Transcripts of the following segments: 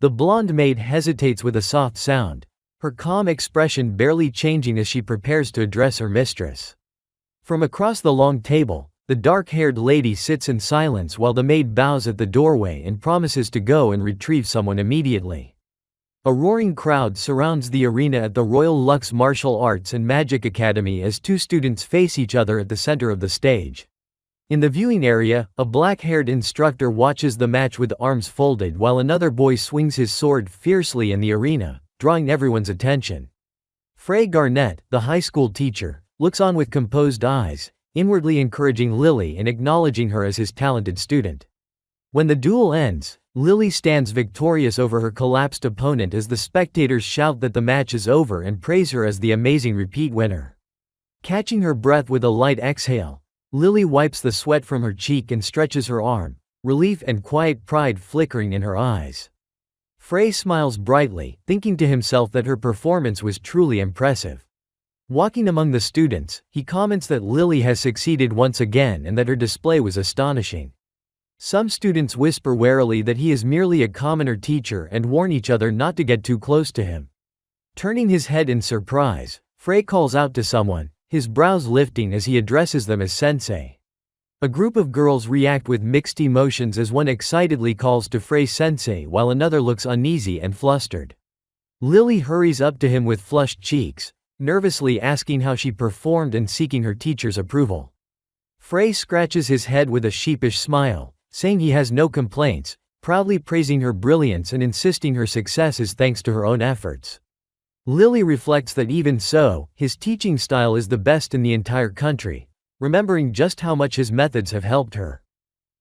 The blonde maid hesitates with a soft sound, her calm expression barely changing as she prepares to address her mistress. From across the long table, the dark-haired lady sits in silence while the maid bows at the doorway and promises to go and retrieve someone immediately. A roaring crowd surrounds the arena at the Royal Lux Martial Arts and Magic Academy as two students face each other at the center of the stage. In the viewing area, a black-haired instructor watches the match with arms folded while another boy swings his sword fiercely in the arena, drawing everyone's attention. Frey Garnett, the high school teacher, looks on with composed eyes, inwardly encouraging Lily and acknowledging her as his talented student. When the duel ends, Lily stands victorious over her collapsed opponent as the spectators shout that the match is over and praise her as the amazing repeat winner. Catching her breath with a light exhale, Lily wipes the sweat from her cheek and stretches her arm, relief and quiet pride flickering in her eyes. Frey smiles brightly, thinking to himself that her performance was truly impressive. Walking among the students, he comments that Lily has succeeded once again and that her display was astonishing. Some students whisper warily that he is merely a commoner teacher and warn each other not to get too close to him. Turning his head in surprise, Frey calls out to someone, his brows lifting as he addresses them as sensei. A group of girls react with mixed emotions as one excitedly calls to Frey sensei while another looks uneasy and flustered. Lily hurries up to him with flushed cheeks, nervously asking how she performed and seeking her teacher's approval. Frey scratches his head with a sheepish smile, saying he has no complaints, proudly praising her brilliance and insisting her success is thanks to her own efforts. Lily reflects that even so, his teaching style is the best in the entire country, remembering just how much his methods have helped her.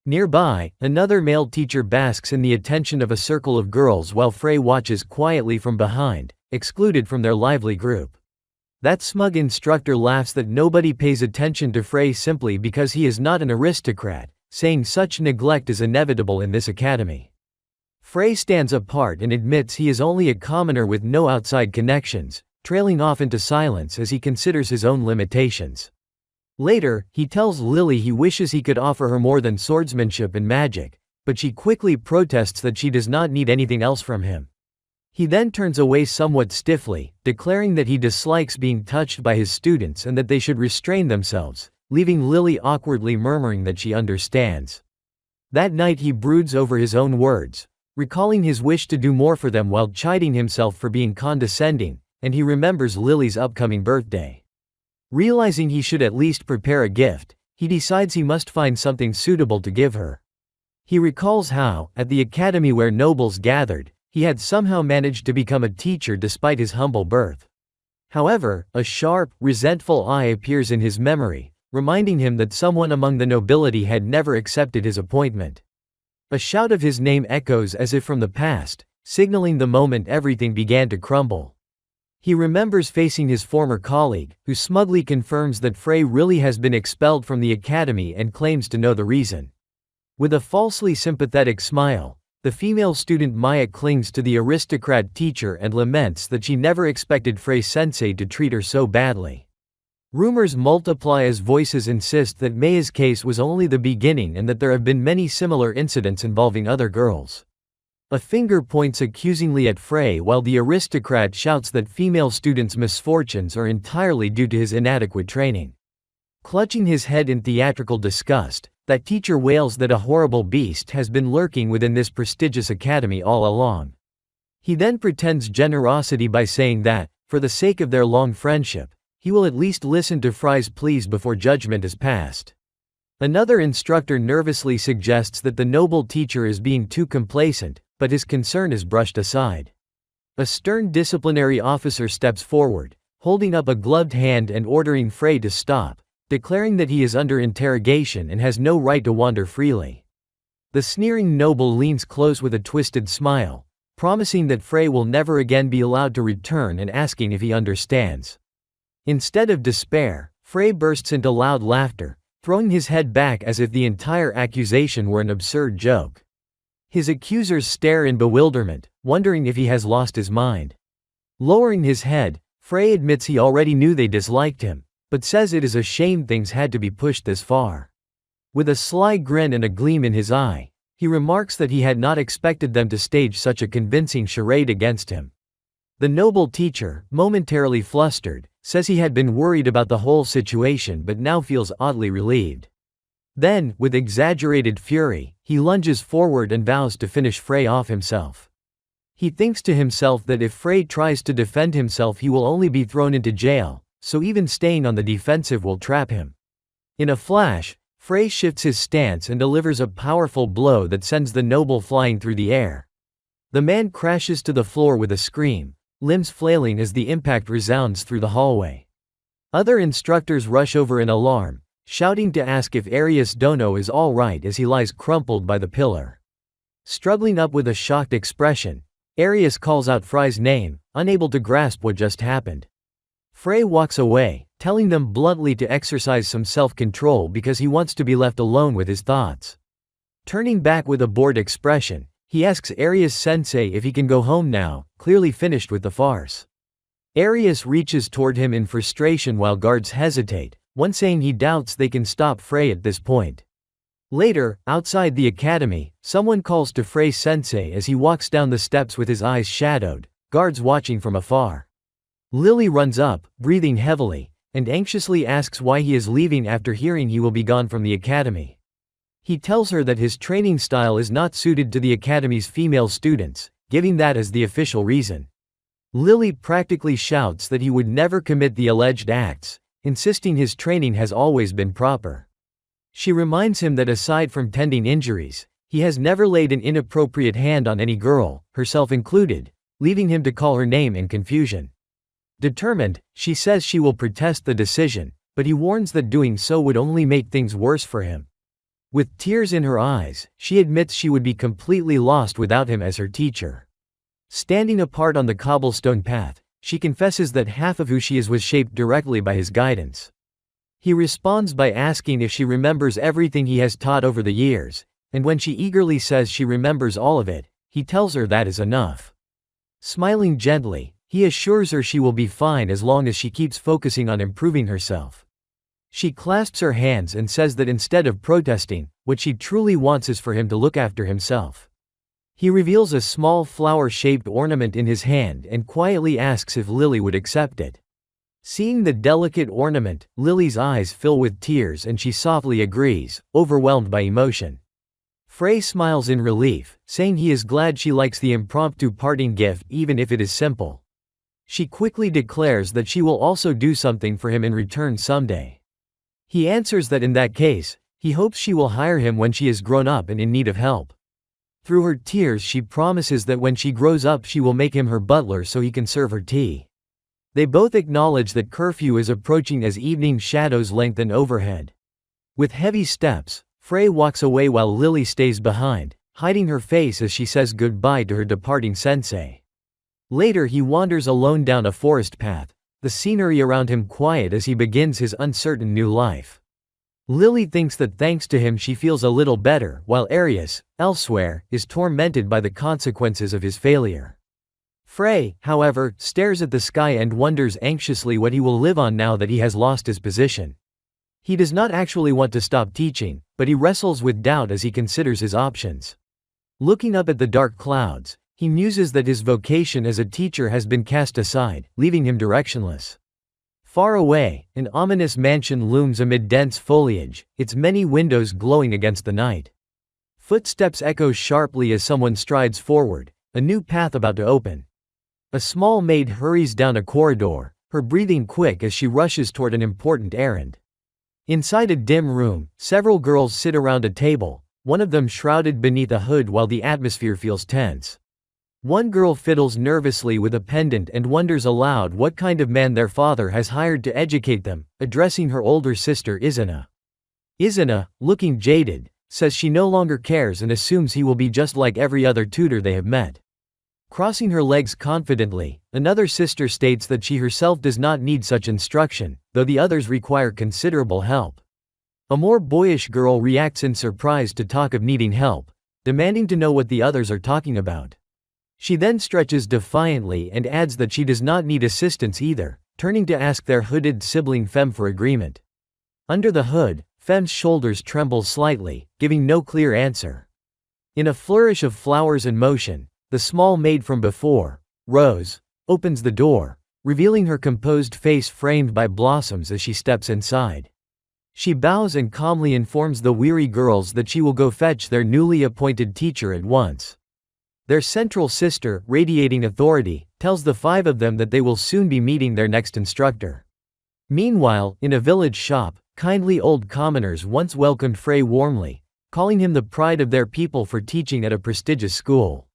Nearby, another male teacher basks in the attention of a circle of girls while Frey watches quietly from behind, excluded from their lively group. That smug instructor laughs that nobody pays attention to Frey simply because he is not an aristocrat, saying such neglect is inevitable in this academy. Frey stands apart and admits he is only a commoner with no outside connections, trailing off into silence as he considers his own limitations. Later, he tells Lily he wishes he could offer her more than swordsmanship and magic, but she quickly protests that she does not need anything else from him. He then turns away somewhat stiffly, declaring that he dislikes being touched by his students and that they should restrain themselves, leaving Lily awkwardly murmuring that she understands. That night he broods over his own words, recalling his wish to do more for them while chiding himself for being condescending, and he remembers Lily's upcoming birthday. Realizing he should at least prepare a gift, he decides he must find something suitable to give her. He recalls how, at the academy where nobles gathered, he had somehow managed to become a teacher despite his humble birth. However, a sharp, resentful eye appears in his memory, reminding him that someone among the nobility had never accepted his appointment. A shout of his name echoes as if from the past, signaling the moment everything began to crumble. He remembers facing his former colleague, who smugly confirms that Frey really has been expelled from the academy and claims to know the reason. With a falsely sympathetic smile, the female student Maya clings to the aristocrat teacher and laments that she never expected Frey sensei to treat her so badly. Rumors multiply as voices insist that Maya's case was only the beginning and that there have been many similar incidents involving other girls. A finger points accusingly at Frey while the aristocrat shouts that female students' misfortunes are entirely due to his inadequate training. Clutching his head in theatrical disgust, that teacher wails that a horrible beast has been lurking within this prestigious academy all along. He then pretends generosity by saying that, for the sake of their long friendship, he will at least listen to Frey's pleas before judgment is passed. Another instructor nervously suggests that the noble teacher is being too complacent, but his concern is brushed aside. A stern disciplinary officer steps forward, holding up a gloved hand and ordering Frey to stop, declaring that he is under interrogation and has no right to wander freely. The sneering noble leans close with a twisted smile, promising that Frey will never again be allowed to return and asking if he understands. Instead of despair, Frey bursts into loud laughter, throwing his head back as if the entire accusation were an absurd joke. His accusers stare in bewilderment, wondering if he has lost his mind. Lowering his head, Frey admits he already knew they disliked him, but says it is a shame things had to be pushed this far. With a sly grin and a gleam in his eye, He remarks that he had not expected them to stage such a convincing charade against him. The noble teacher, momentarily flustered, says he had been worried about the whole situation but now feels oddly relieved. Then, with exaggerated fury, he lunges forward and vows to finish Frey off himself. He thinks to himself that if Frey tries to defend himself he will only be thrown into jail, so even staying on the defensive will trap him. In a flash, Frey shifts his stance and delivers a powerful blow that sends the noble flying through the air. The man crashes to the floor with a scream, limbs flailing as the impact resounds through the hallway. Other instructors rush over in alarm, shouting to ask if Arius Dono is all right as he lies crumpled by the pillar. Struggling up with a shocked expression, Arius calls out Frey's name, unable to grasp what just happened. Frey walks away, telling them bluntly to exercise some self-control because he wants to be left alone with his thoughts. Turning back with a bored expression, he asks Arius Sensei if he can go home now, clearly finished with the farce. Arius reaches toward him in frustration while guards hesitate, one saying he doubts they can stop Frey at this point. Later, outside the academy, someone calls to Frey Sensei as he walks down the steps with his eyes shadowed, guards watching from afar. Lily runs up, breathing heavily, and anxiously asks why he is leaving after hearing he will be gone from the academy. He tells her that his training style is not suited to the academy's female students, giving that as the official reason. Lily practically shouts that he would never commit the alleged acts, insisting his training has always been proper. She reminds him that aside from tending injuries, he has never laid an inappropriate hand on any girl, herself included, leaving him to call her name in confusion. Determined, she says she will protest the decision, but he warns that doing so would only make things worse for him. With tears in her eyes, she admits she would be completely lost without him as her teacher. Standing apart on the cobblestone path, she confesses that half of who she is was shaped directly by his guidance. He responds by asking if she remembers everything he has taught over the years, and when she eagerly says she remembers all of it, he tells her that is enough. Smiling gently, he assures her she will be fine as long as she keeps focusing on improving herself. She clasps her hands and says that instead of protesting, what she truly wants is for him to look after himself. He reveals a small flower-shaped ornament in his hand and quietly asks if Lily would accept it. Seeing the delicate ornament, Lily's eyes fill with tears and she softly agrees, overwhelmed by emotion. Frey smiles in relief, saying he is glad she likes the impromptu parting gift even if it is simple. She quickly declares that she will also do something for him in return someday. He answers that in that case, he hopes she will hire him when she is grown up and in need of help. Through her tears she promises that when she grows up she will make him her butler so he can serve her tea. They both acknowledge that curfew is approaching as evening shadows lengthen overhead. With heavy steps, Frey walks away while Lily stays behind, hiding her face as she says goodbye to her departing sensei. Later he wanders alone down a forest path, the scenery around him quiet as he begins his uncertain new life. Lily thinks that thanks to him she feels a little better, while Arius, elsewhere, is tormented by the consequences of his failure. Frey, however, stares at the sky and wonders anxiously what he will live on now that he has lost his position. He does not actually want to stop teaching, but he wrestles with doubt as he considers his options. Looking up at the dark clouds, he muses that his vocation as a teacher has been cast aside, leaving him directionless. Far away, an ominous mansion looms amid dense foliage, its many windows glowing against the night. Footsteps echo sharply as someone strides forward, a new path about to open. A small maid hurries down a corridor, her breathing quick as she rushes toward an important errand. Inside a dim room, several girls sit around a table, one of them shrouded beneath a hood while the atmosphere feels tense. One girl fiddles nervously with a pendant and wonders aloud what kind of man their father has hired to educate them, addressing her older sister Izuna. Izuna, looking jaded, says she no longer cares and assumes he will be just like every other tutor they have met. Crossing her legs confidently, another sister states that she herself does not need such instruction, though the others require considerable help. A more boyish girl reacts in surprise to talk of needing help, demanding to know what the others are talking about. She then stretches defiantly and adds that she does not need assistance either, turning to ask their hooded sibling Femme for agreement. Under the hood, Femme's shoulders tremble slightly, giving no clear answer. In a flourish of flowers and motion, the small maid from before, Rose, opens the door, revealing her composed face framed by blossoms as she steps inside. She bows and calmly informs the weary girls that she will go fetch their newly appointed teacher at once. Their central sister, radiating authority, tells the five of them that they will soon be meeting their next instructor. Meanwhile, in a village shop, kindly old commoners once welcomed Frey warmly, calling him the pride of their people for teaching at a prestigious school.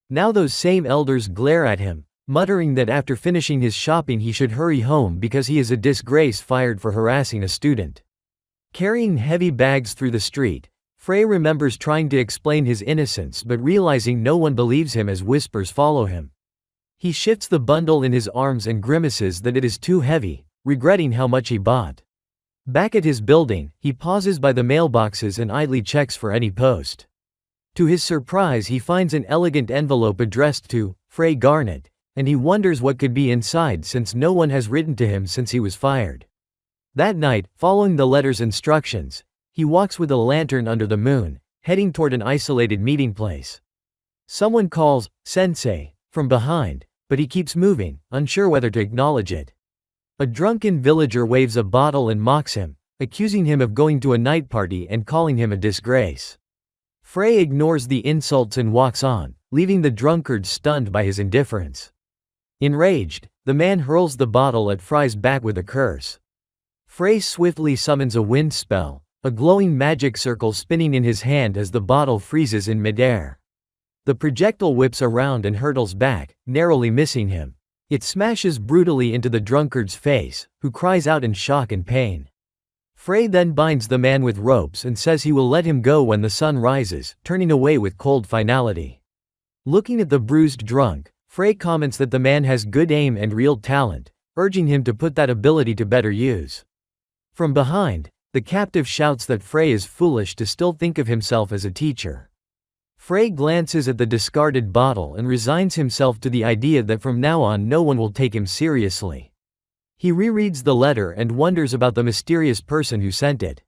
Now those same elders glare at him, muttering that after finishing his shopping he should hurry home because he is a disgrace fired for harassing a student. Carrying heavy bags through the street, Frey remembers trying to explain his innocence but realizing no one believes him as whispers follow him. He shifts the bundle in his arms and grimaces that it is too heavy, regretting how much he bought. Back at his building, he pauses by the mailboxes and idly checks for any post. To his surprise, he finds an elegant envelope addressed to Frey Garnet, and he wonders what could be inside since no one has written to him since he was fired. That night, following the letter's instructions, he walks with a lantern under the moon, heading toward an isolated meeting place. Someone calls, "Sensei," from behind, but he keeps moving, unsure whether to acknowledge it. A drunken villager waves a bottle and mocks him, accusing him of going to a night party and calling him a disgrace. Frey ignores the insults and walks on, leaving the drunkard stunned by his indifference. Enraged, the man hurls the bottle at Frey's back with a curse. Frey swiftly summons a wind spell, a glowing magic circle spinning in his hand as the bottle freezes in midair. The projectile whips around and hurtles back, narrowly missing him. It smashes brutally into the drunkard's face, who cries out in shock and pain. Frey then binds the man with ropes and says he will let him go when the sun rises, turning away with cold finality. Looking at the bruised drunk, Frey comments that the man has good aim and real talent, urging him to put that ability to better use. From behind, the captive shouts that Frey is foolish to still think of himself as a teacher. Frey glances at the discarded bottle and resigns himself to the idea that from now on no one will take him seriously. He rereads the letter and wonders about the mysterious person who sent it.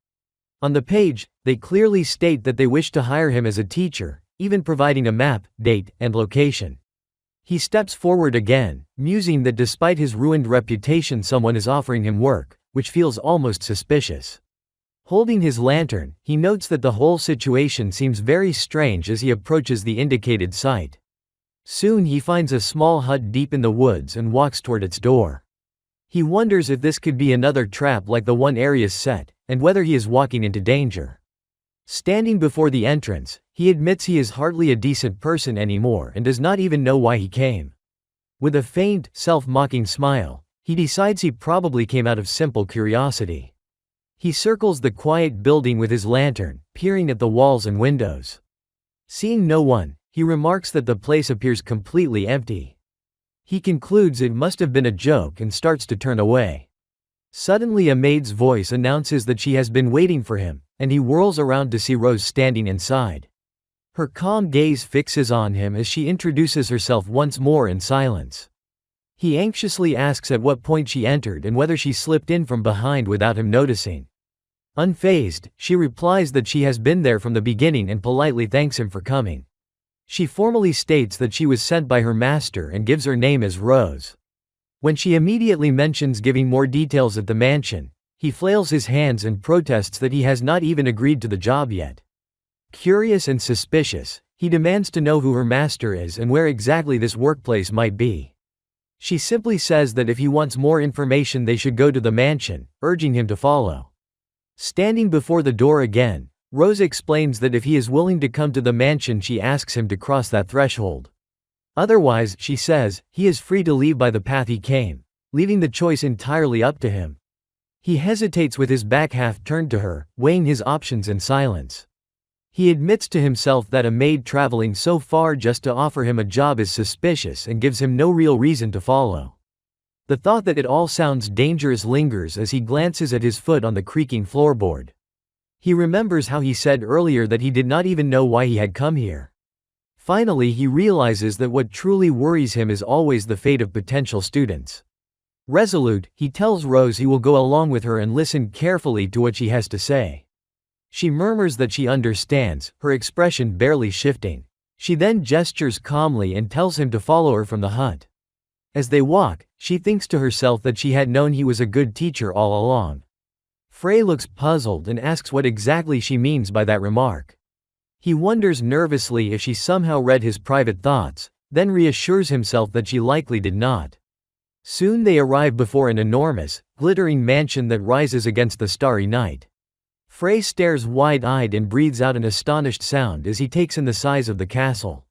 On the page, they clearly state that they wish to hire him as a teacher, even providing a map, date, and location. He steps forward again, musing that despite his ruined reputation someone is offering him work, which feels almost suspicious. Holding his lantern, he notes that the whole situation seems very strange as he approaches the indicated site. Soon he finds a small hut deep in the woods and walks toward its door. He wonders if this could be another trap like the one Arius set, and whether he is walking into danger. Standing before the entrance, he admits he is hardly a decent person anymore and does not even know why he came. With a faint, self-mocking smile, he decides he probably came out of simple curiosity. He circles the quiet building with his lantern, peering at the walls and windows. Seeing no one, he remarks that the place appears completely empty. He concludes it must have been a joke and starts to turn away. Suddenly a maid's voice announces that she has been waiting for him, and he whirls around to see Rose standing inside. Her calm gaze fixes on him as she introduces herself once more in silence. He anxiously asks at what point she entered and whether she slipped in from behind without him noticing. Unfazed, she replies that she has been there from the beginning and politely thanks him for coming. She formally states that she was sent by her master and gives her name as Rose. When she immediately mentions giving more details at the mansion, he flails his hands and protests that he has not even agreed to the job yet. Curious and suspicious, he demands to know who her master is and where exactly this workplace might be. She simply says that if he wants more information they should go to the mansion, urging him to follow. Standing before the door again, Rose explains that if he is willing to come to the mansion she asks him to cross that threshold. Otherwise, she says, he is free to leave by the path he came, leaving the choice entirely up to him. He hesitates with his back half turned to her, weighing his options in silence. He admits to himself that a maid traveling so far just to offer him a job is suspicious and gives him no real reason to follow. The thought that it all sounds dangerous lingers as he glances at his foot on the creaking floorboard. He remembers how he said earlier that he did not even know why he had come here. Finally he realizes that what truly worries him is always the fate of potential students. Resolute, he tells Rose he will go along with her and listen carefully to what she has to say. She murmurs that she understands, her expression barely shifting. She then gestures calmly and tells him to follow her from the hut. As they walk, she thinks to herself that she had known he was a good teacher all along. Frey looks puzzled and asks what exactly she means by that remark. He wonders nervously if she somehow read his private thoughts, then reassures himself that she likely did not. Soon they arrive before an enormous, glittering mansion that rises against the starry night. Frey stares wide-eyed and breathes out an astonished sound as he takes in the size of the castle.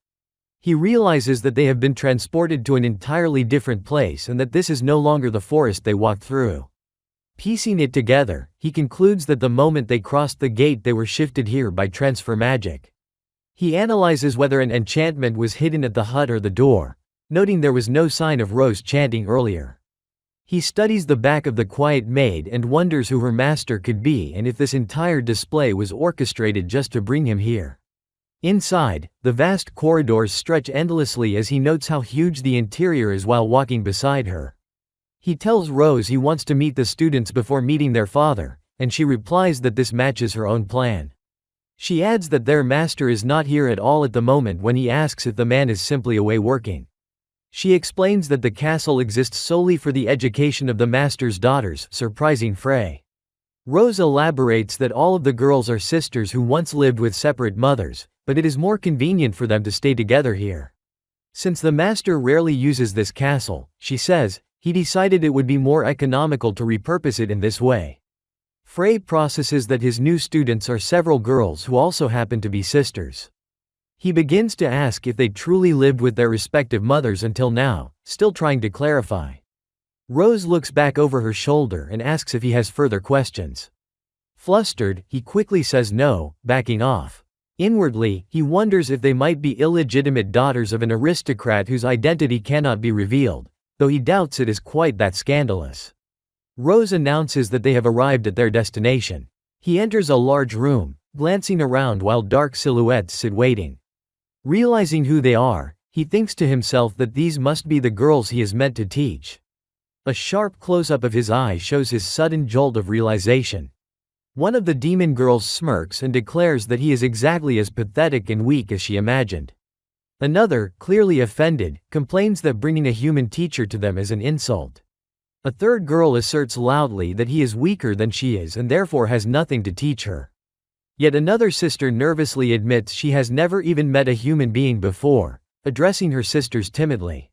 He realizes that they have been transported to an entirely different place and that this is no longer the forest they walked through. Piecing it together, he concludes that the moment they crossed the gate they were shifted here by transfer magic. He analyzes whether an enchantment was hidden at the hut or the door, noting there was no sign of Rose chanting earlier. He studies the back of the quiet maid and wonders who her master could be and if this entire display was orchestrated just to bring him here. Inside, the vast corridors stretch endlessly as he notes how huge the interior is while walking beside her. He tells Rose he wants to meet the students before meeting their father, and she replies that this matches her own plan. She adds that their master is not here at all at the moment when he asks if the man is simply away working. She explains that the castle exists solely for the education of the master's daughters, surprising Frey. Rose elaborates that all of the girls are sisters who once lived with separate mothers, but it is more convenient for them to stay together here. Since the master rarely uses this castle, she says, he decided it would be more economical to repurpose it in this way. Frey processes that his new students are several girls who also happen to be sisters. He begins to ask if they truly lived with their respective mothers until now, still trying to clarify. Rose looks back over her shoulder and asks if he has further questions. Flustered, he quickly says no, backing off. Inwardly, he wonders if they might be illegitimate daughters of an aristocrat whose identity cannot be revealed, though he doubts it is quite that scandalous. Rose announces that they have arrived at their destination. He enters a large room, glancing around while dark silhouettes sit waiting. Realizing who they are, he thinks to himself that these must be the girls he is meant to teach. A sharp close-up of his eye shows his sudden jolt of realization. One of the demon girls smirks and declares that he is exactly as pathetic and weak as she imagined. Another, clearly offended, complains that bringing a human teacher to them is an insult. A third girl asserts loudly that he is weaker than she is and therefore has nothing to teach her. Yet another sister nervously admits she has never even met a human being before, addressing her sisters timidly.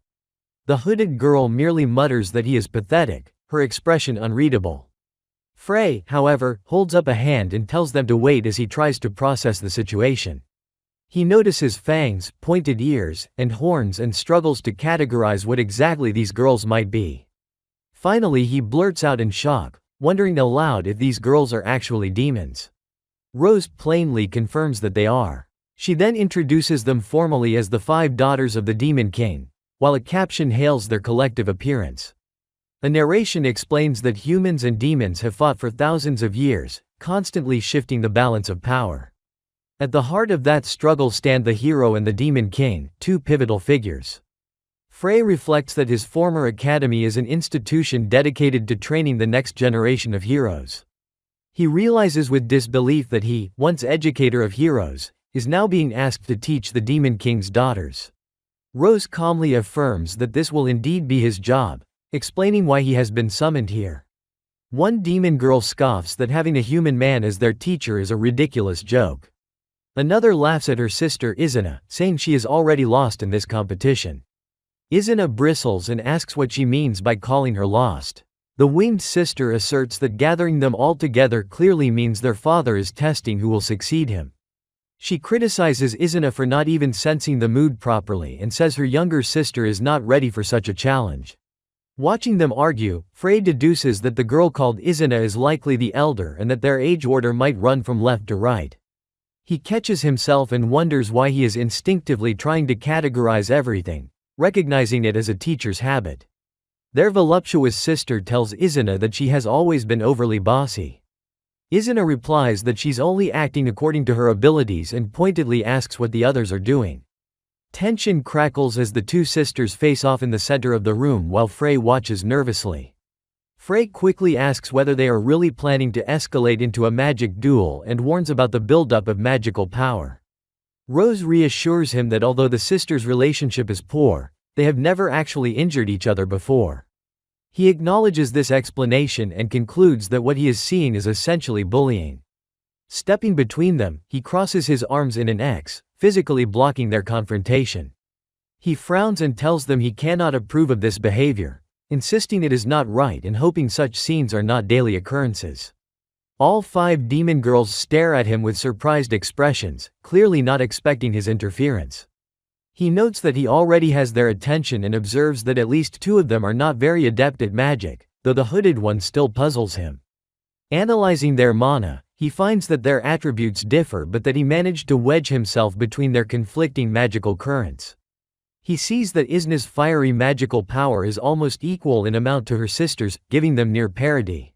The hooded girl merely mutters that he is pathetic, her expression unreadable. Frey, however, holds up a hand and tells them to wait as he tries to process the situation. He notices fangs, pointed ears, and horns and struggles to categorize what exactly these girls might be. Finally he blurts out in shock, wondering aloud if these girls are actually demons. Rose plainly confirms that they are. She then introduces them formally as the 5 daughters of the Demon King, while a caption hails their collective appearance. A narration explains that humans and demons have fought for thousands of years, constantly shifting the balance of power. At the heart of that struggle stand the hero and the Demon King, 2 pivotal figures. Frey reflects that his former academy is an institution dedicated to training the next generation of heroes. He realizes with disbelief that he, once educator of heroes, is now being asked to teach the Demon King's daughters. Rose calmly affirms that this will indeed be his job, explaining why he has been summoned here. One demon girl scoffs that having a human man as their teacher is a ridiculous joke. Another laughs at her sister Izuna, saying she is already lost in this competition. Izuna bristles and asks what she means by calling her lost. The winged sister asserts that gathering them all together clearly means their father is testing who will succeed him. She criticizes Izuna for not even sensing the mood properly and says her younger sister is not ready for such a challenge. Watching them argue, Frey deduces that the girl called Izuna is likely the elder and that their age order might run from left to right. He catches himself and wonders why he is instinctively trying to categorize everything, recognizing it as a teacher's habit. Their voluptuous sister tells Izuna that she has always been overly bossy. Izuna replies that she's only acting according to her abilities and pointedly asks what the others are doing. Tension crackles as the 2 sisters face off in the center of the room while Frey watches nervously. Frey quickly asks whether they are really planning to escalate into a magic duel and warns about the buildup of magical power. Rose reassures him that although the sisters' relationship is poor, they have never actually injured each other before. He acknowledges this explanation and concludes that what he is seeing is essentially bullying. Stepping between them, he crosses his arms in an X, physically blocking their confrontation. He frowns and tells them he cannot approve of this behavior, insisting it is not right and hoping such scenes are not daily occurrences. All 5 demon girls stare at him with surprised expressions, clearly not expecting his interference. He notes that he already has their attention and observes that at least 2 of them are not very adept at magic, though the hooded one still puzzles him. Analyzing their mana, he finds that their attributes differ but that he managed to wedge himself between their conflicting magical currents. He sees that Isna's fiery magical power is almost equal in amount to her sister's, giving them near parity.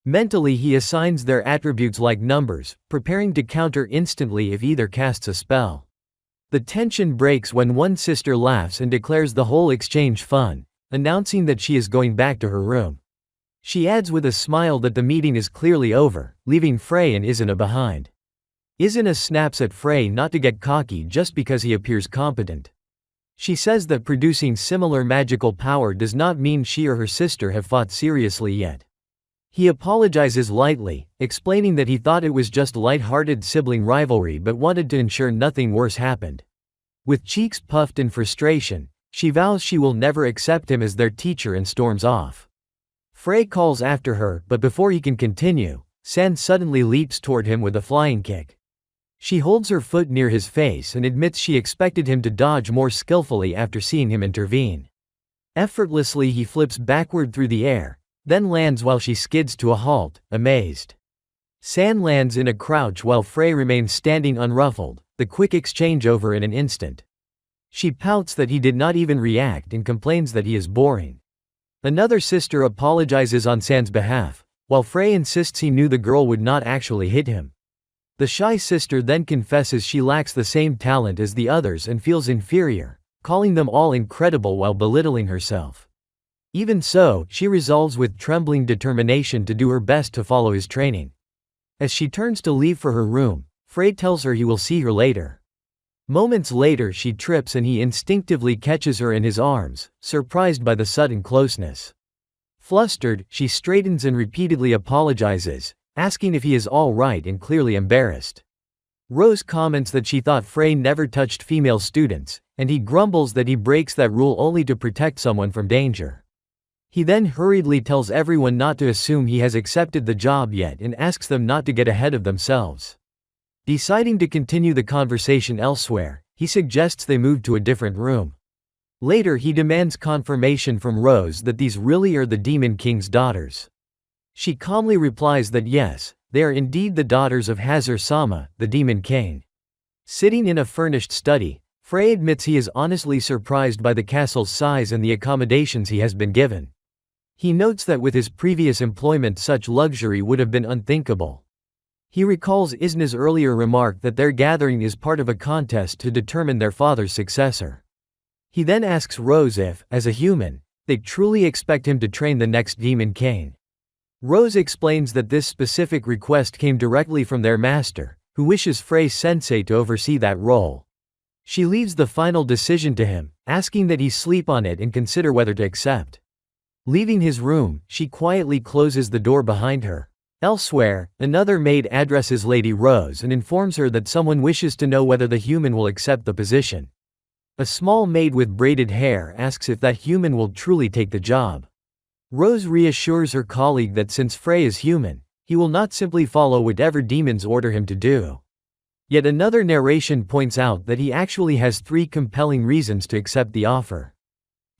Mentally he assigns their attributes like numbers, preparing to counter instantly if either casts a spell. The tension breaks when one sister laughs and declares the whole exchange fun, announcing that she is going back to her room. She adds with a smile that the meeting is clearly over, leaving Frey and Izuna behind. Izuna snaps at Frey not to get cocky just because he appears competent. She says that producing similar magical power does not mean she or her sister have fought seriously yet. He apologizes lightly, explaining that he thought it was just light-hearted sibling rivalry but wanted to ensure nothing worse happened. With cheeks puffed in frustration, she vows she will never accept him as their teacher and storms off. Frey calls after her, but before he can continue, San suddenly leaps toward him with a flying kick. She holds her foot near his face and admits she expected him to dodge more skillfully after seeing him intervene. Effortlessly he flips backward through the air, then lands while she skids to a halt, amazed. San lands in a crouch while Frey remains standing unruffled, the quick exchange over in an instant. She pouts that he did not even react and complains that he is boring. Another sister apologizes on San's behalf, while Frey insists he knew the girl would not actually hit him. The shy sister then confesses she lacks the same talent as the others and feels inferior, calling them all incredible while belittling herself. Even so, she resolves with trembling determination to do her best to follow his training. As she turns to leave for her room, Frey tells her he will see her later. Moments later she trips and he instinctively catches her in his arms, surprised by the sudden closeness. Flustered, she straightens and repeatedly apologizes, asking if he is all right and clearly embarrassed. Rose comments that she thought Frey never touched female students, and he grumbles that he breaks that rule only to protect someone from danger. He then hurriedly tells everyone not to assume he has accepted the job yet and asks them not to get ahead of themselves. Deciding to continue the conversation elsewhere, he suggests they move to a different room. Later he demands confirmation from Rose that these really are the Demon King's daughters. She calmly replies that yes, they are indeed the daughters of Hazar-sama, the Demon King. Sitting in a furnished study, Frey admits he is honestly surprised by the castle's size and the accommodations he has been given. He notes that with his previous employment such luxury would have been unthinkable. He recalls Isna's earlier remark that their gathering is part of a contest to determine their father's successor. He then asks Rose if, as a human, they truly expect him to train the next Demon King. Rose explains that this specific request came directly from their master, who wishes Frey Sensei to oversee that role. She leaves the final decision to him, asking that he sleep on it and consider whether to accept. Leaving his room, she quietly closes the door behind her. Elsewhere, another maid addresses Lady Rose and informs her that someone wishes to know whether the human will accept the position. A small maid with braided hair asks if that human will truly take the job. Rose reassures her colleague that since Frey is human, he will not simply follow whatever demons order him to do. Yet another narration points out that he actually has 3 compelling reasons to accept the offer.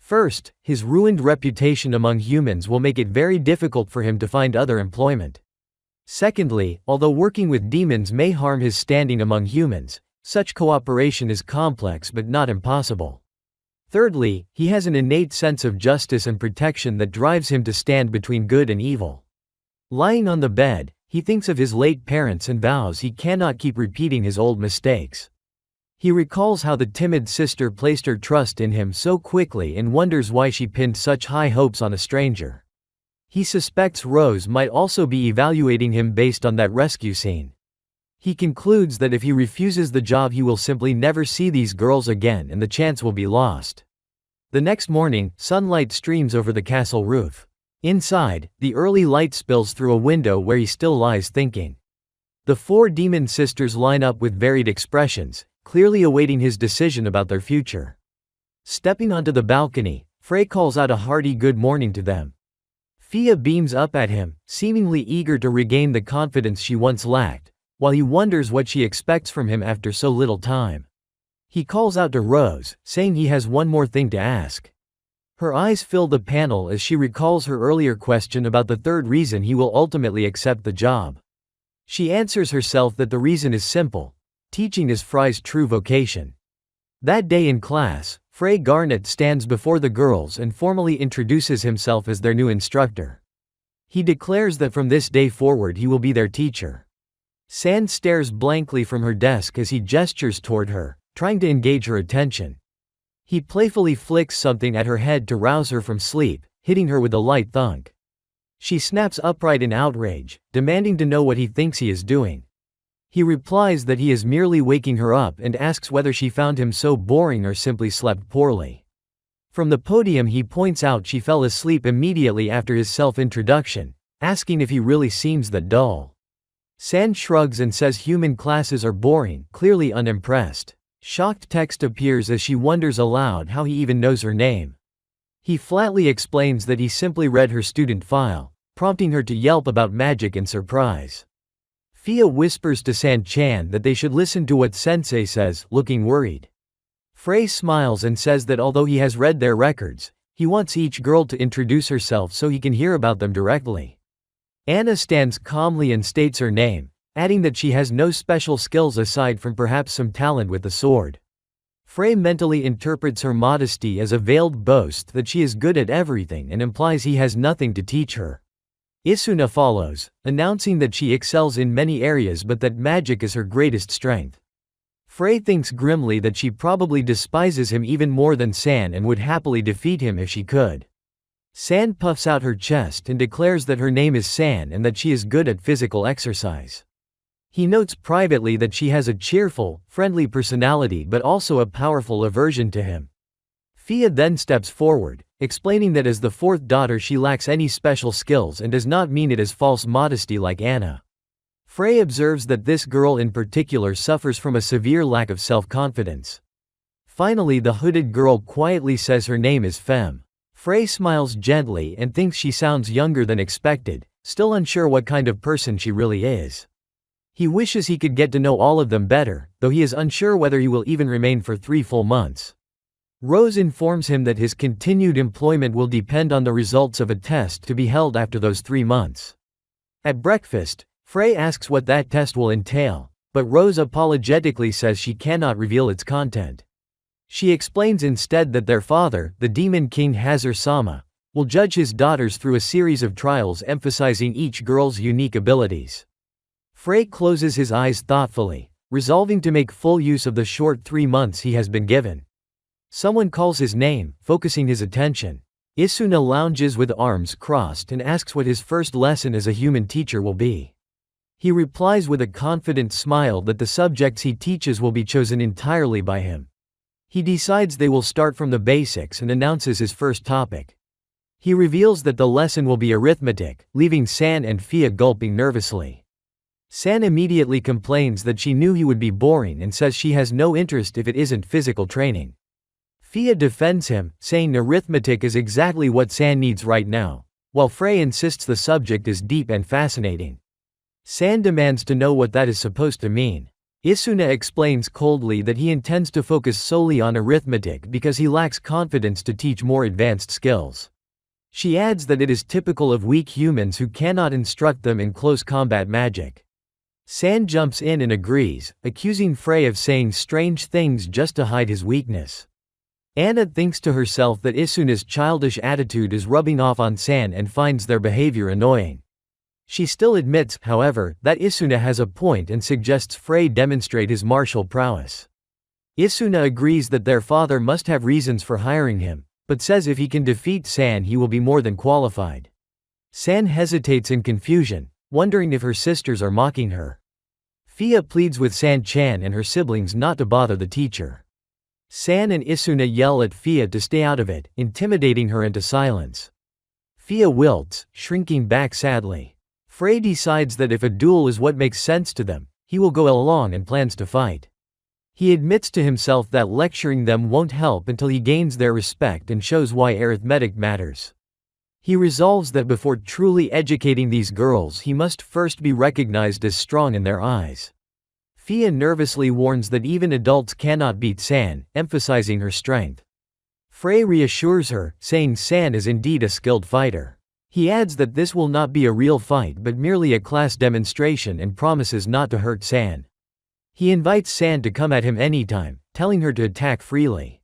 First, his ruined reputation among humans will make it very difficult for him to find other employment. Secondly, although working with demons may harm his standing among humans, such cooperation is complex but not impossible. Thirdly, he has an innate sense of justice and protection that drives him to stand between good and evil. Lying on the bed, he thinks of his late parents and vows he cannot keep repeating his old mistakes. He recalls how the timid sister placed her trust in him so quickly and wonders why she pinned such high hopes on a stranger. He suspects Rose might also be evaluating him based on that rescue scene. He concludes that if he refuses the job he will simply never see these girls again and the chance will be lost. The next morning, sunlight streams over the castle roof. Inside, the early light spills through a window where he still lies thinking. The four demon sisters line up with varied expressions, clearly awaiting his decision about their future. Stepping onto the balcony, Frey calls out a hearty good morning to them. Fia beams up at him, seemingly eager to regain the confidence she once lacked, while he wonders what she expects from him after so little time. He calls out to Rose, saying he has one more thing to ask. Her eyes fill the panel as she recalls her earlier question about the third reason he will ultimately accept the job. She answers herself that the reason is simple: teaching is Frey's true vocation. That day in class, Frey Garnet stands before the girls and formally introduces himself as their new instructor. He declares that from this day forward he will be their teacher. Sand stares blankly from her desk as he gestures toward her, trying to engage her attention. He playfully flicks something at her head to rouse her from sleep, hitting her with a light thunk. She snaps upright in outrage, demanding to know what he thinks he is doing. He replies that he is merely waking her up and asks whether she found him so boring or simply slept poorly. From the podium he points out she fell asleep immediately after his self-introduction, asking if he really seems that dull. Sand shrugs and says human classes are boring, clearly unimpressed. Shocked text appears as she wonders aloud how he even knows her name. He flatly explains that he simply read her student file, prompting her to yelp about magic in surprise. Fia whispers to San-chan that they should listen to what Sensei says, looking worried. Frey smiles and says that although he has read their records, he wants each girl to introduce herself so he can hear about them directly. Anna stands calmly and states her name, adding that she has no special skills aside from perhaps some talent with the sword. Frey mentally interprets her modesty as a veiled boast that she is good at everything and implies he has nothing to teach her. Isuna follows, announcing that she excels in many areas but that magic is her greatest strength. Frey thinks grimly that she probably despises him even more than San and would happily defeat him if she could. San puffs out her chest and declares that her name is San and that she is good at physical exercise. He notes privately that she has a cheerful, friendly personality but also a powerful aversion to him. Fia then steps forward, explaining that as the fourth daughter she lacks any special skills and does not mean it as false modesty like Anna. Frey observes that this girl in particular suffers from a severe lack of self-confidence. Finally the hooded girl quietly says her name is Fem. Frey smiles gently and thinks she sounds younger than expected, still unsure what kind of person she really is. He wishes he could get to know all of them better, though he is unsure whether he will even remain for 3 full months. Rose informs him that his continued employment will depend on the results of a test to be held after those 3 months. At breakfast, Frey asks what that test will entail, but Rose apologetically says she cannot reveal its content. She explains instead that their father, the Demon King Hazar-sama, will judge his daughters through a series of trials emphasizing each girl's unique abilities. Frey closes his eyes thoughtfully, resolving to make full use of the short 3 months he has been given. Someone calls his name, focusing his attention. Isuna lounges with arms crossed and asks what his first lesson as a human teacher will be. He replies with a confident smile that the subjects he teaches will be chosen entirely by him. He decides they will start from the basics and announces his first topic. He reveals that the lesson will be arithmetic, leaving San and Fia gulping nervously. San immediately complains that she knew he would be boring and says she has no interest if it isn't physical training. Fia defends him, saying arithmetic is exactly what San needs right now, while Frey insists the subject is deep and fascinating. San demands to know what that is supposed to mean. Isuna explains coldly that he intends to focus solely on arithmetic because he lacks confidence to teach more advanced skills. She adds that it is typical of weak humans who cannot instruct them in close combat magic. San jumps in and agrees, accusing Frey of saying strange things just to hide his weakness. Anna thinks to herself that Isuna's childish attitude is rubbing off on San and finds their behavior annoying. She still admits, however, that Isuna has a point and suggests Frey demonstrate his martial prowess. Isuna agrees that their father must have reasons for hiring him, but says if he can defeat San he will be more than qualified. San hesitates in confusion, wondering if her sisters are mocking her. Fia pleads with San-chan and her siblings not to bother the teacher. San and Isuna yell at Fia to stay out of it, intimidating her into silence. Fia wilts, shrinking back sadly. Frey decides that if a duel is what makes sense to them, he will go along and plans to fight. He admits to himself that lecturing them won't help until he gains their respect and shows why arithmetic matters. He resolves that before truly educating these girls he must first be recognized as strong in their eyes. Fia nervously warns that even adults cannot beat San, emphasizing her strength. Frey reassures her, saying San is indeed a skilled fighter. He adds that this will not be a real fight but merely a class demonstration and promises not to hurt San. He invites San to come at him anytime, telling her to attack freely.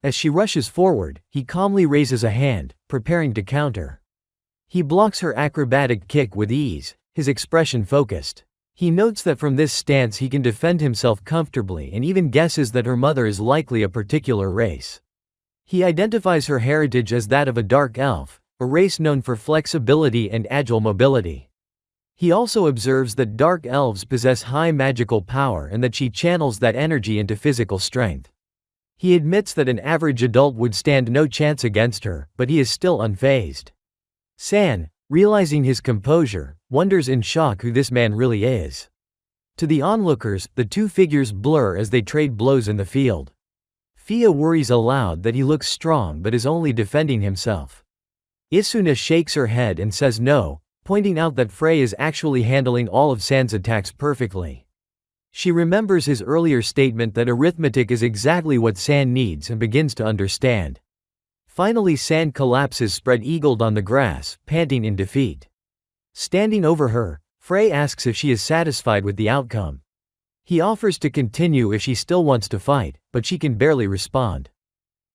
As she rushes forward, he calmly raises a hand, preparing to counter. He blocks her acrobatic kick with ease, his expression focused. He notes that from this stance he can defend himself comfortably and even guesses that her mother is likely a particular race. He identifies her heritage as that of a dark elf, a race known for flexibility and agile mobility. He also observes that dark elves possess high magical power and that she channels that energy into physical strength. He admits that an average adult would stand no chance against her, but he is still unfazed. San, realizing his composure, wonders in shock who this man really is. To the onlookers, the two figures blur as they trade blows in the field. Fia worries aloud that he looks strong but is only defending himself. Isuna shakes her head and says no, pointing out that Frey is actually handling all of San's attacks perfectly. She remembers his earlier statement that arithmetic is exactly what San needs and begins to understand. Finally San collapses spread-eagled on the grass, panting in defeat. Standing over her, Frey asks if she is satisfied with the outcome. He offers to continue if she still wants to fight, but she can barely respond.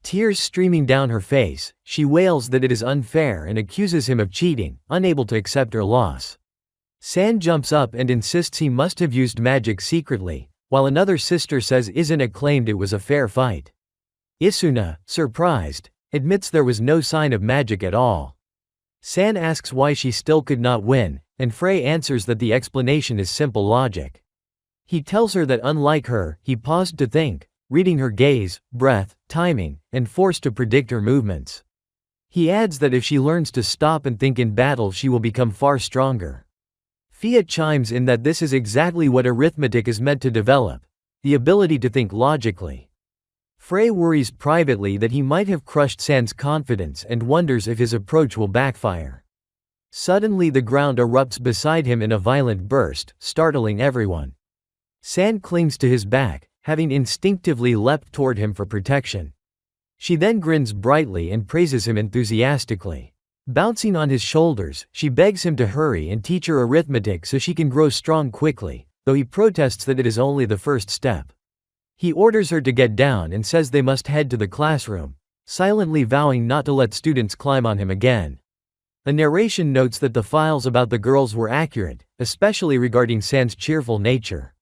Tears streaming down her face, she wails that it is unfair and accuses him of cheating, unable to accept her loss. San jumps up and insists he must have used magic secretly, while another sister says Isuna claimed it was a fair fight. Isuna, surprised, admits there was no sign of magic at all. San asks why she still could not win, and Frey answers that the explanation is simple logic. He tells her that unlike her, he paused to think, reading her gaze, breath, timing, and forced to predict her movements. He adds that if she learns to stop and think in battle she will become far stronger. Fia chimes in that this is exactly what arithmetic is meant to develop, the ability to think logically. Frey worries privately that he might have crushed San's confidence and wonders if his approach will backfire. Suddenly the ground erupts beside him in a violent burst, startling everyone. San clings to his back, having instinctively leapt toward him for protection. She then grins brightly and praises him enthusiastically. Bouncing on his shoulders, she begs him to hurry and teach her arithmetic so she can grow strong quickly, though he protests that it is only the first step. He orders her to get down and says they must head to the classroom, silently vowing not to let students climb on him again. The narration notes that the files about the girls were accurate, especially regarding San's cheerful nature.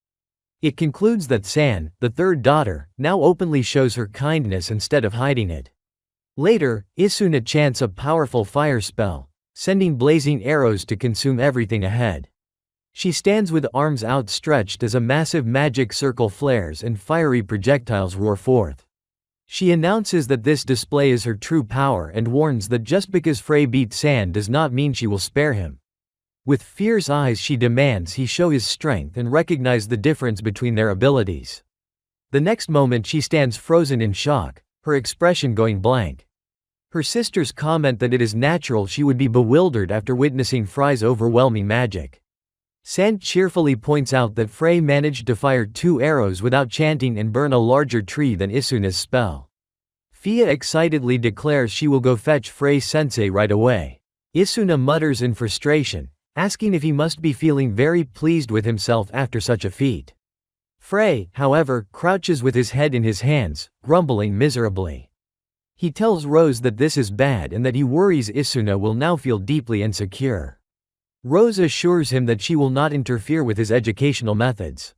It concludes that San, the third daughter, now openly shows her kindness instead of hiding it. Later, Isuna chants a powerful fire spell, sending blazing arrows to consume everything ahead. She stands with arms outstretched as a massive magic circle flares and fiery projectiles roar forth. She announces that this display is her true power and warns that just because Frey beat San does not mean she will spare him. With fierce eyes she demands he show his strength and recognize the difference between their abilities. The next moment she stands frozen in shock, her expression going blank. Her sisters comment that it is natural she would be bewildered after witnessing Frey's overwhelming magic. San cheerfully points out that Frey managed to fire 2 arrows without chanting and burn a larger tree than Isuna's spell. Fia excitedly declares she will go fetch Frey-sensei right away. Isuna mutters in frustration, asking if he must be feeling very pleased with himself after such a feat. Frey, however, crouches with his head in his hands, grumbling miserably. He tells Rose that this is bad and that he worries Isuna will now feel deeply insecure. Rose assures him that she will not interfere with his educational methods.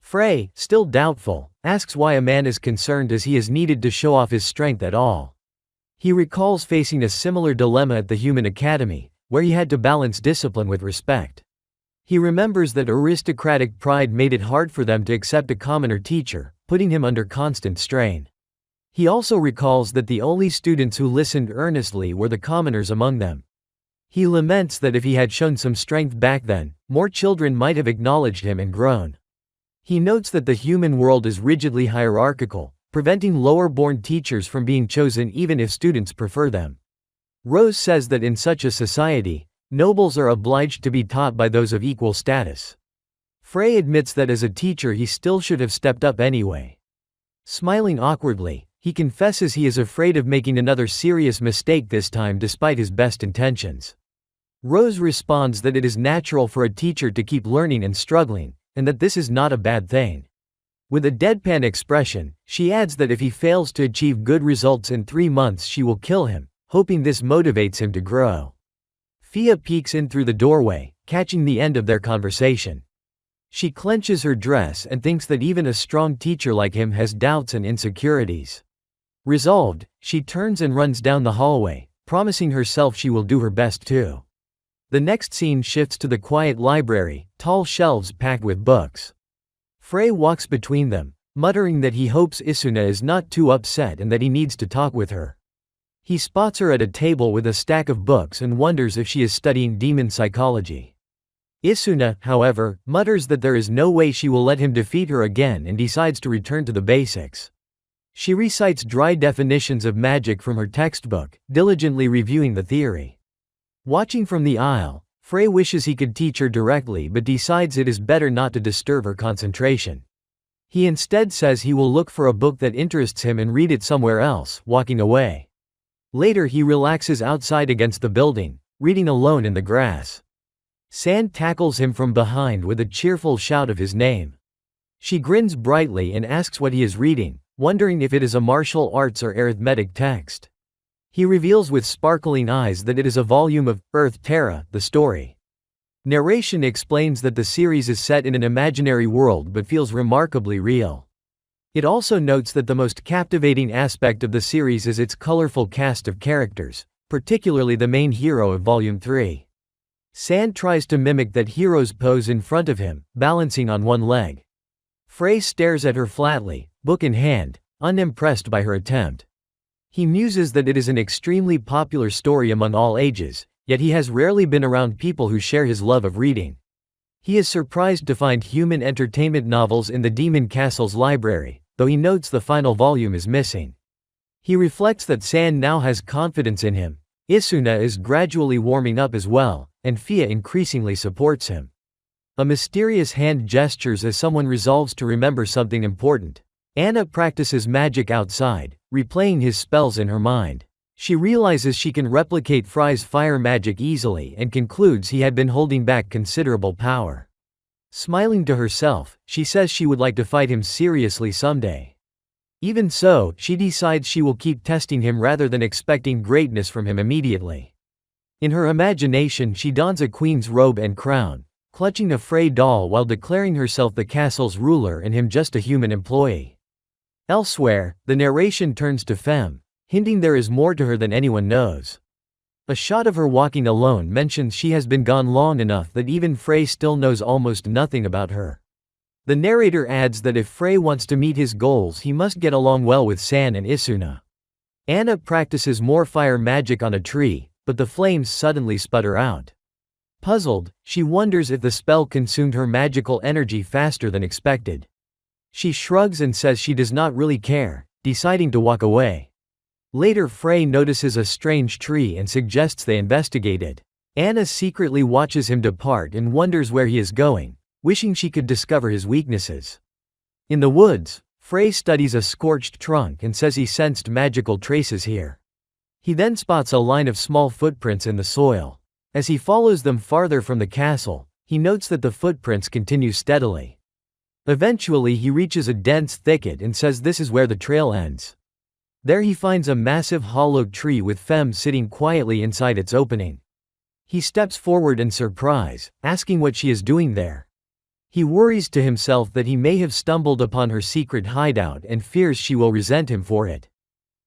Frey, still doubtful, asks why a man is concerned as he is needed to show off his strength at all. He recalls facing a similar dilemma at the Human Academy, where he had to balance discipline with respect. He remembers that aristocratic pride made it hard for them to accept a commoner teacher, putting him under constant strain. He also recalls that the only students who listened earnestly were the commoners among them. He laments that if he had shown some strength back then, more children might have acknowledged him and grown. He notes that the human world is rigidly hierarchical, preventing lower-born teachers from being chosen even if students prefer them. Rose says that in such a society, nobles are obliged to be taught by those of equal status. Frey admits that as a teacher he still should have stepped up anyway. Smiling awkwardly, he confesses he is afraid of making another serious mistake this time despite his best intentions. Rose responds that it is natural for a teacher to keep learning and struggling, and that this is not a bad thing. With a deadpan expression, she adds that if he fails to achieve good results in 3 months she will kill him, hoping this motivates him to grow. Fia peeks in through the doorway, catching the end of their conversation. She clenches her dress and thinks that even a strong teacher like him has doubts and insecurities. Resolved, she turns and runs down the hallway, promising herself she will do her best too. The next scene shifts to the quiet library, tall shelves packed with books. Frey walks between them, muttering that he hopes Isuna is not too upset and that he needs to talk with her. He spots her at a table with a stack of books and wonders if she is studying demon psychology. Isuna, however, mutters that there is no way she will let him defeat her again and decides to return to the basics. She recites dry definitions of magic from her textbook, diligently reviewing the theory. Watching from the aisle, Frey wishes he could teach her directly but decides it is better not to disturb her concentration. He instead says he will look for a book that interests him and read it somewhere else, walking away. Later he relaxes outside against the building, reading alone in the grass. Sand tackles him from behind with a cheerful shout of his name. She grins brightly and asks what he is reading, wondering if it is a martial arts or arithmetic text. He reveals with sparkling eyes that it is a volume of Earth Terra, the story. Narration explains that the series is set in an imaginary world but feels remarkably real. It also notes that the most captivating aspect of the series is its colorful cast of characters, particularly the main hero of Volume 3. Sand tries to mimic that hero's pose in front of him, balancing on one leg. Frey stares at her flatly, book in hand, unimpressed by her attempt. He muses that it is an extremely popular story among all ages, yet he has rarely been around people who share his love of reading. He is surprised to find human entertainment novels in the Demon Castle's library, though he notes the final volume is missing. He reflects that Sand now has confidence in him. Isuna is gradually warming up as well, and Fia increasingly supports him. A mysterious hand gestures as someone resolves to remember something important. Anna practices magic outside, replaying his spells in her mind. She realizes she can replicate Frey's fire magic easily and concludes he had been holding back considerable power. Smiling to herself, she says she would like to fight him seriously someday. Even so, she decides she will keep testing him rather than expecting greatness from him immediately. In her imagination she dons a queen's robe and crown, clutching a Frey doll while declaring herself the castle's ruler and him just a human employee. Elsewhere, the narration turns to Femme, hinting there is more to her than anyone knows. A shot of her walking alone mentions she has been gone long enough that even Frey still knows almost nothing about her. The narrator adds that if Frey wants to meet his goals he must get along well with San and Isuna. Anna practices more fire magic on a tree, but the flames suddenly sputter out. Puzzled, she wonders if the spell consumed her magical energy faster than expected. She shrugs and says she does not really care, deciding to walk away. Later Frey notices a strange tree and suggests they investigate it. Anna secretly watches him depart and wonders where he is going, wishing she could discover his weaknesses. In the woods, Frey studies a scorched trunk and says he sensed magical traces here. He then spots a line of small footprints in the soil. As he follows them farther from the castle, he notes that the footprints continue steadily. Eventually he reaches a dense thicket and says this is where the trail ends. There he finds a massive hollowed tree with Femme sitting quietly inside its opening. He steps forward in surprise, asking what she is doing there. He worries to himself that he may have stumbled upon her secret hideout and fears she will resent him for it.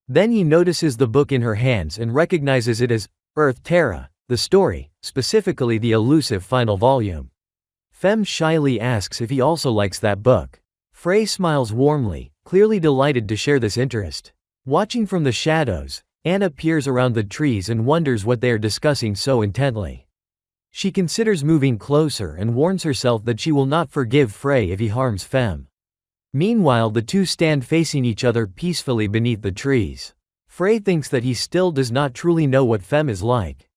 Then he notices the book in her hands and recognizes it as Earth Terra, the story, specifically the elusive final volume. Fem shyly asks if he also likes that book. Frey smiles warmly, clearly delighted to share this interest. Watching from the shadows, Anna peers around the trees and wonders what they are discussing so intently. She considers moving closer and warns herself that she will not forgive Frey if he harms Fem. Meanwhile, the two stand facing each other peacefully beneath the trees. Frey thinks that he still does not truly know what Fem is like.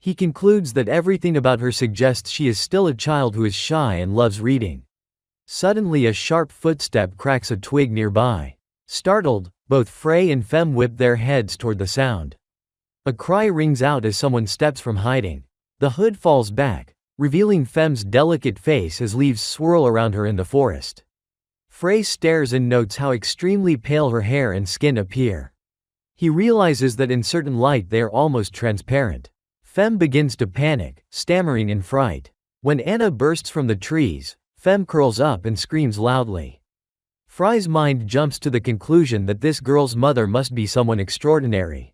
He concludes that everything about her suggests she is still a child who is shy and loves reading. Suddenly, a sharp footstep cracks a twig nearby. Startled, both Frey and Fem whip their heads toward the sound. A cry rings out as someone steps from hiding. The hood falls back, revealing Fem's delicate face as leaves swirl around her in the forest. Frey stares and notes how extremely pale her hair and skin appear. He realizes that in certain light they are almost transparent. Fem begins to panic, stammering in fright. When Anna bursts from the trees, Fem curls up and screams loudly. Frey's mind jumps to the conclusion that this girl's mother must be someone extraordinary.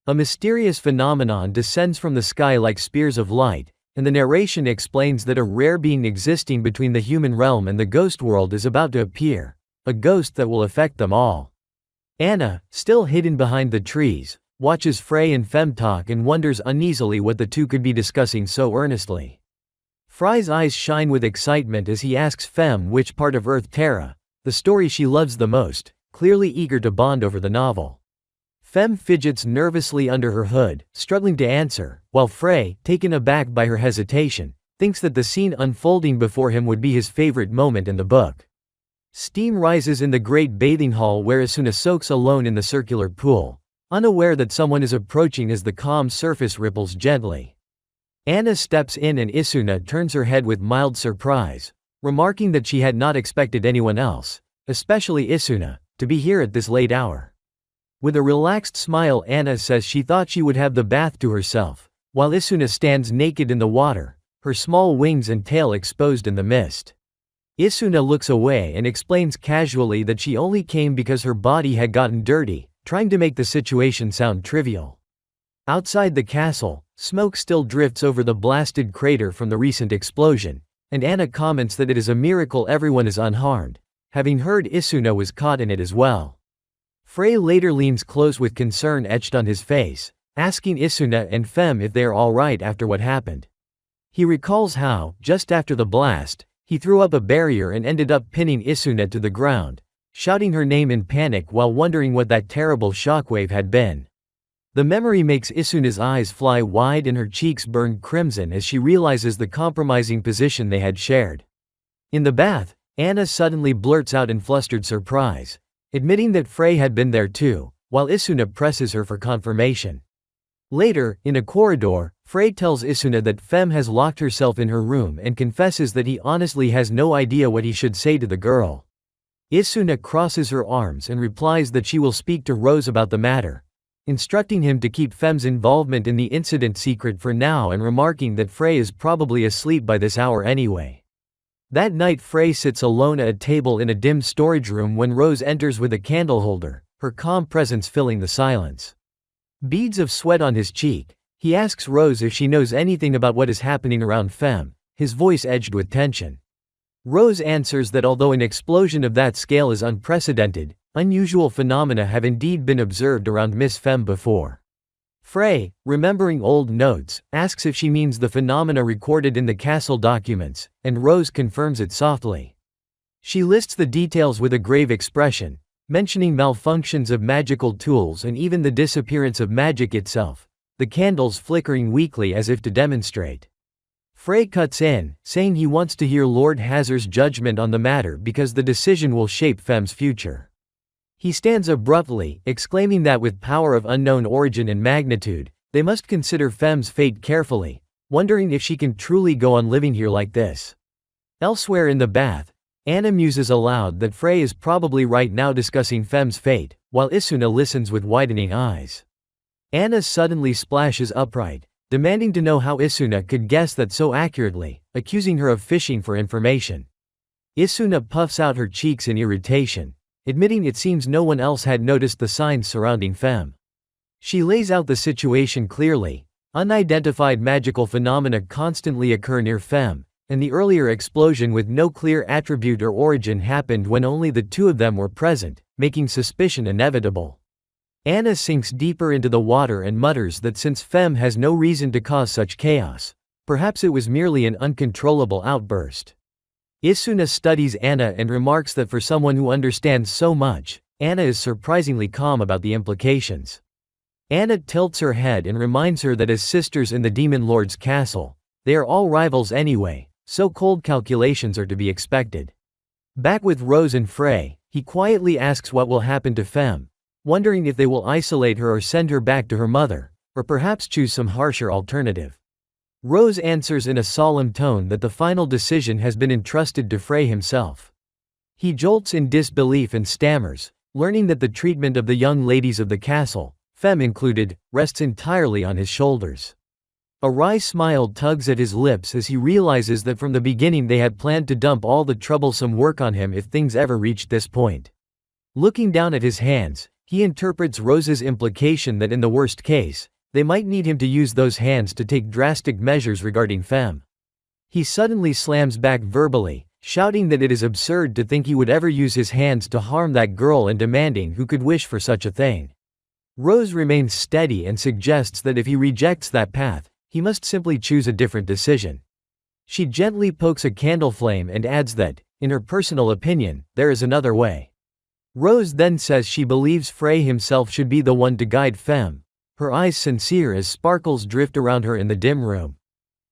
A mysterious phenomenon descends from the sky like spears of light, and the narration explains that a rare being existing between the human realm and the ghost world is about to appear, a ghost that will affect them all. Anna, still hidden behind the trees, watches Frey and Fem talk and wonders uneasily what the two could be discussing so earnestly. Frey's eyes shine with excitement as he asks Fem which part of Earth Terra, the story she loves the most, clearly eager to bond over the novel. Fem fidgets nervously under her hood, struggling to answer, while Frey, taken aback by her hesitation, thinks that the scene unfolding before him would be his favorite moment in the book. Steam rises in the great bathing hall where Isuna soaks alone in the circular pool, unaware that someone is approaching as the calm surface ripples gently. Anna steps in and Isuna turns her head with mild surprise, remarking that she had not expected anyone else, especially Isuna, to be here at this late hour. With a relaxed smile, Anna says she thought she would have the bath to herself, while Isuna stands naked in the water, her small wings and tail exposed in the mist. Isuna looks away and explains casually that she only came because her body had gotten dirty, trying to make the situation sound trivial. Outside the castle, smoke still drifts over the blasted crater from the recent explosion, and Anna comments that it is a miracle everyone is unharmed, having heard Isuna was caught in it as well. Frey later leans close with concern etched on his face, asking Isuna and Fem if they are alright after what happened. He recalls how, just after the blast, he threw up a barrier and ended up pinning Isuna to the ground, shouting her name in panic while wondering what that terrible shockwave had been. The memory makes Isuna's eyes fly wide and her cheeks burn crimson as she realizes the compromising position they had shared. In the bath, Anna suddenly blurts out in flustered surprise, admitting that Frey had been there too, while Isuna presses her for confirmation. Later, in a corridor, Frey tells Isuna that Fem has locked herself in her room and confesses that he honestly has no idea what he should say to the girl. Isuna crosses her arms and replies that she will speak to Rose about the matter, instructing him to keep Fem's involvement in the incident secret for now and remarking that Frey is probably asleep by this hour anyway. That night Frey sits alone at a table in a dim storage room when Rose enters with a candle holder, her calm presence filling the silence. Beads of sweat on his cheek, he asks Rose if she knows anything about what is happening around Fem, his voice edged with tension. Rose answers that although an explosion of that scale is unprecedented, unusual phenomena have indeed been observed around Miss Fem before. Frey, remembering old notes, asks if she means the phenomena recorded in the castle documents, and Rose confirms it softly. She lists the details with a grave expression, mentioning malfunctions of magical tools and even the disappearance of magic itself, the candles flickering weakly as if to demonstrate. Frey cuts in, saying he wants to hear Lord Hazard's judgment on the matter because the decision will shape Fem's future. He stands abruptly, exclaiming that with power of unknown origin and magnitude, they must consider Fem's fate carefully, wondering if she can truly go on living here like this. Elsewhere in the bath, Anna muses aloud that Frey is probably right now discussing Fem's fate, while Isuna listens with widening eyes. Anna suddenly splashes upright, demanding to know how Isuna could guess that so accurately, accusing her of fishing for information. Isuna puffs out her cheeks in irritation, admitting it seems no one else had noticed the signs surrounding Fem. She lays out the situation clearly, Unidentified magical phenomena constantly occur near Fem, and the earlier explosion with no clear attribute or origin happened when only the two of them were present, making suspicion inevitable. Anna sinks deeper into the water and mutters that since Fem has no reason to cause such chaos, perhaps it was merely an uncontrollable outburst. Isuna studies Anna and remarks that for someone who understands so much, Anna is surprisingly calm about the implications. Anna tilts her head and reminds her that as sisters in the Demon Lord's castle, they are all rivals anyway, so cold calculations are to be expected. Back with Rose and Frey, he quietly asks what will happen to Fem, wondering if they will isolate her or send her back to her mother, or perhaps choose some harsher alternative. Rose answers in a solemn tone that the final decision has been entrusted to Frey himself. He jolts in disbelief and stammers, learning that the treatment of the young ladies of the castle, Fem included, rests entirely on his shoulders. A wry smile tugs at his lips as he realizes that from the beginning they had planned to dump all the troublesome work on him if things ever reached this point. Looking down at his hands, he interprets Rose's implication that in the worst case, they might need him to use those hands to take drastic measures regarding Fem. He suddenly slams back verbally, shouting that it is absurd to think he would ever use his hands to harm that girl and demanding who could wish for such a thing. Rose remains steady and suggests that if he rejects that path, he must simply choose a different decision. She gently pokes a candle flame and adds that, in her personal opinion, there is another way. Rose then says she believes Frey himself should be the one to guide Fem, her eyes sincere as sparkles drift around her in the dim room.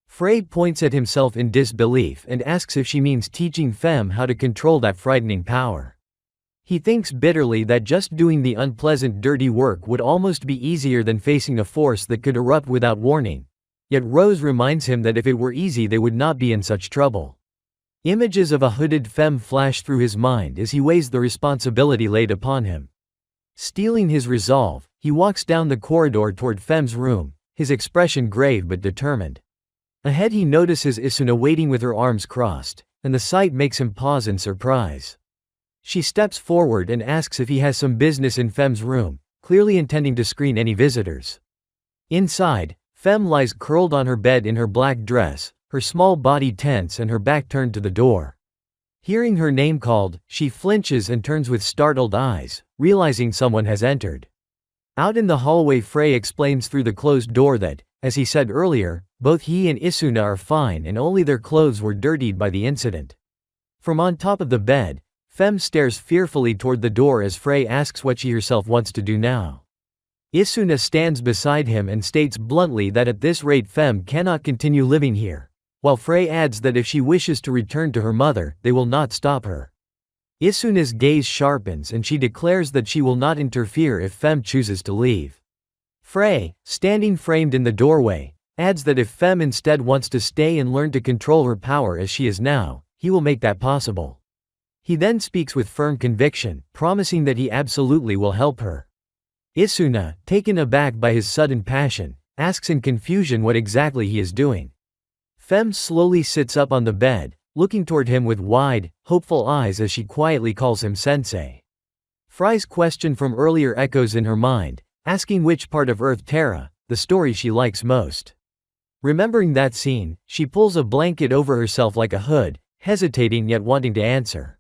Frey points at himself in disbelief and asks if she means teaching Fem how to control that frightening power. He thinks bitterly that just doing the unpleasant dirty work would almost be easier than facing a force that could erupt without warning. Yet Rose reminds him that if it were easy they would not be in such trouble. Images of a hooded Fem flash through his mind as he weighs the responsibility laid upon him. Steeling his resolve, he walks down the corridor toward Fem's room, his expression grave but determined. Ahead he notices Isuna waiting with her arms crossed, and the sight makes him pause in surprise. She steps forward and asks if he has some business in Fem's room, clearly intending to screen any visitors. Inside, Fem lies curled on her bed in her black dress, her small body tense and her back turned to the door. Hearing her name called, she flinches and turns with startled eyes, realizing someone has entered. Out in the hallway, Frey explains through the closed door that, as he said earlier, both he and Isuna are fine and only their clothes were dirtied by the incident. From on top of the bed, Fem stares fearfully toward the door as Frey asks what she herself wants to do now. Isuna stands beside him and states bluntly that at this rate Fem cannot continue living here, while Frey adds that if she wishes to return to her mother, they will not stop her. Isuna's gaze sharpens and she declares that she will not interfere if Fem chooses to leave. Frey, standing framed in the doorway, adds that if Fem instead wants to stay and learn to control her power as she is now, he will make that possible. He then speaks with firm conviction, promising that he absolutely will help her. Isuna, taken aback by his sudden passion, asks in confusion what exactly he is doing. Fem slowly sits up on the bed, looking toward him with wide, hopeful eyes as she quietly calls him sensei. Frey's question from earlier echoes in her mind, asking which part of Earth Terra, the story she likes most. Remembering that scene, she pulls a blanket over herself like a hood, hesitating yet wanting to answer.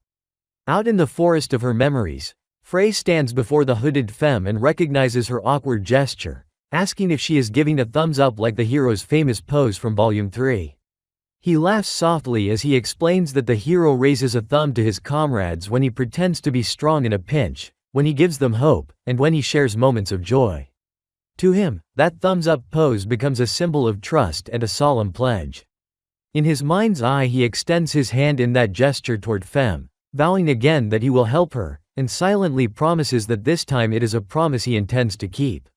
Out in the forest of her memories, Frey stands before the hooded Fem and recognizes her awkward gesture, asking if she is giving a thumbs up like the hero's famous pose from Volume 3. He laughs softly as he explains that the hero raises a thumb to his comrades when he pretends to be strong in a pinch, when he gives them hope, and when he shares moments of joy. To him, that thumbs-up pose becomes a symbol of trust and a solemn pledge. In his mind's eye he extends his hand in that gesture toward Fem, vowing again that he will help her, and silently promises that this time it is a promise he intends to keep.